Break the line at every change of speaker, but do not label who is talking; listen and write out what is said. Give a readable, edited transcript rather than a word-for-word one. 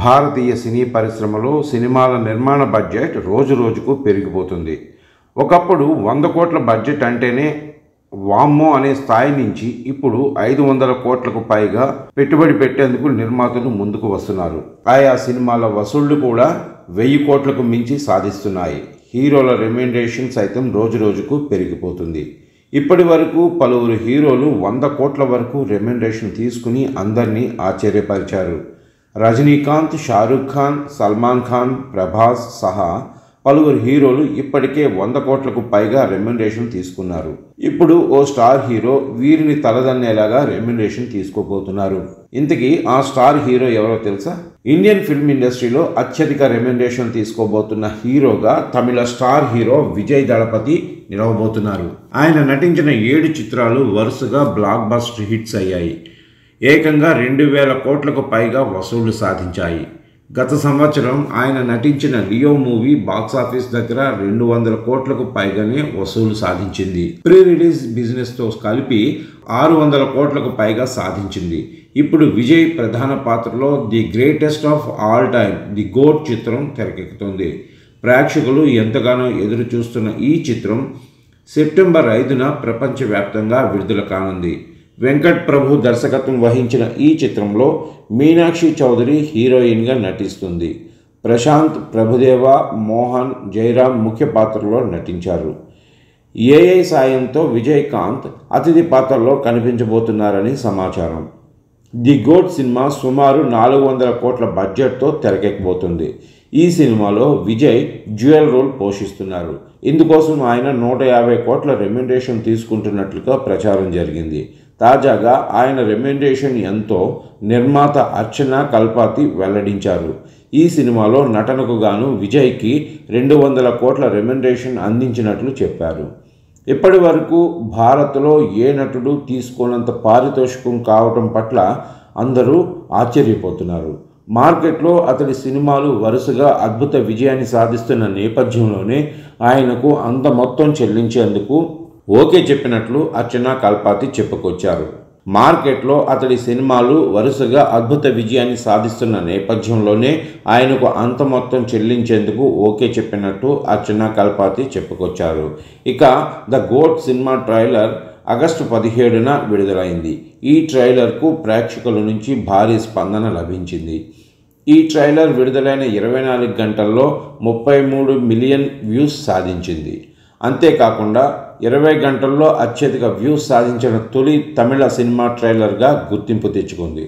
భారతీయ సినీ పరిశ్రమలో సినిమాల నిర్మాణ బడ్జెట్ రోజు రోజుకు పెరిగిపోతుంది. ఒకప్పుడు 100 కోట్ల బడ్జెట్ అంటేనే వామ్మో అనే స్థాయి నుంచి ఇప్పుడు 500 కోట్లకు పైగా పెట్టుబడి పెట్టేందుకు నిర్మాతలు ముందుకు వస్తున్నారు. ఆయా సినిమాల వసూళ్లు కూడా 1000 కోట్లకు మించి సాధిస్తున్నాయి. హీరోల రెమ్యునరేషన్ సైతం రోజు రోజుకు పెరిగిపోతుంది. ఇప్పటి వరకు పలువురు హీరోలు 100 కోట్ల వరకు రెమ్యునరేషన్ తీసుకుని అందరినీ ఆశ్చర్యపరిచారు. రజనీకాంత్, షారుఖ్ ఖాన్, సల్మాన్ ఖాన్, ప్రభాస్ సహా పలువురు హీరోలు ఇప్పటికే 100 కోట్లకు పైగా రెమ్యునరేషన్ తీసుకున్నారు. ఇప్పుడు ఓ స్టార్ హీరో వీరిని తలదన్నేలాగా రెమ్యునరేషన్ తీసుకోబోతున్నారు. ఇంతకీ ఆ స్టార్ హీరో ఎవరో తెలుసా? ఇండియన్ ఫిల్మ్ ఇండస్ట్రీలో అత్యధిక రెమ్యునరేషన్ తీసుకోబోతున్న హీరోగా తమిళ స్టార్ హీరో విజయ్ దళపతి నిలవబోతున్నారు. ఆయన నటించిన 7 చిత్రాలు వరుసగా బ్లాక్ బస్టర్ హిట్స్ అయ్యాయి. ఏకంగా 2000 కోట్లకు పైగా వసూళ్లు సాధించాయి. గత సంవత్సరం ఆయన నటించిన లియో మూవీ బాక్సాఫీస్ దగ్గర 200 కోట్లకు పైగానే వసూలు సాధించింది. ప్రీ రిలీజ్ బిజినెస్తో కలిపి 600 కోట్లకు పైగా సాధించింది. ఇప్పుడు విజయ్ ప్రధాన పాత్రలో the greatest of all time the GOAT చిత్రం తెరకెక్కుతుంది. ప్రేక్షకులు ఎంతగానో ఎదురు చూస్తున్న ఈ చిత్రం సెప్టెంబర్ 5న ప్రపంచవ్యాప్తంగా విడుదల కానుంది. వెంకట్ ప్రభు దర్శకత్వం వహించిన ఈ చిత్రంలో మీనాక్షి చౌదరి హీరోయిన్గా నటిస్తుంది. ప్రశాంత్, ప్రభుదేవ, మోహన్, జయరామ్ ముఖ్య పాత్రలో నటించారు. ఏఐ సాయంతో విజయకాంత్ అతిథి పాత్రలో కనిపించబోతున్నారని సమాచారం. ది గోట్ సినిమా సుమారు 400 కోట్ల బడ్జెట్తో తెరకెక్కబోతుంది. ఈ సినిమాలో విజయ్ డ్యూయల్ రోల్ పోషిస్తున్నారు. ఇందుకోసం ఆయన 150 కోట్ల రెమ్యునరేషన్ తీసుకుంటున్నట్లుగా ప్రచారం జరిగింది. తాజాగా ఆయన రెమ్యునరేషన్ ఎంతో నిర్మాత అర్చన కల్పాతి వెల్లడించారు. ఈ సినిమాలో నటనకు గాను విజయ్కి 200 కోట్ల రెమ్యునరేషన్ అందించినట్లు చెప్పారు. ఇప్పటి వరకు భారత్లో ఏ నటుడు తీసుకోనంత పారితోషికం కావటం పట్ల అందరూ ఆశ్చర్యపోతున్నారు. మార్కెట్లో అతడి సినిమాలు వరుసగా అద్భుత విజయాన్ని సాధిస్తున్న నేపథ్యంలోనే ఆయనకు అంత మొత్తం చెల్లించేందుకు ఓకే చెప్పినట్లు అర్చన కల్పాతి చెప్పుకొచ్చారు. మార్కెట్లో అతడి సినిమాలు వరుసగా అద్భుత విజయాన్ని సాధిస్తున్న నేపథ్యంలోనే ఆయనకు అంత మొత్తం చెల్లించేందుకు ఓకే చెప్పినట్టు అర్చన కల్పాతి చెప్పుకొచ్చారు. ఇక the GOAT cinema trailer August 17న విడుదలైంది. ఈ ట్రైలర్కు ప్రేక్షకుల నుంచి భారీ స్పందన లభించింది. ఈ ట్రైలర్ విడుదలైన 24 గంటల్లో 33 మిలియన్ వ్యూస్ సాధించింది. అంతేకాకుండా 20 గంటల్లో అత్యధిక వ్యూస్ సాధించిన తొలి తమిళ సినిమా ట్రైలర్గా గుర్తింపు తెచ్చుకుంది.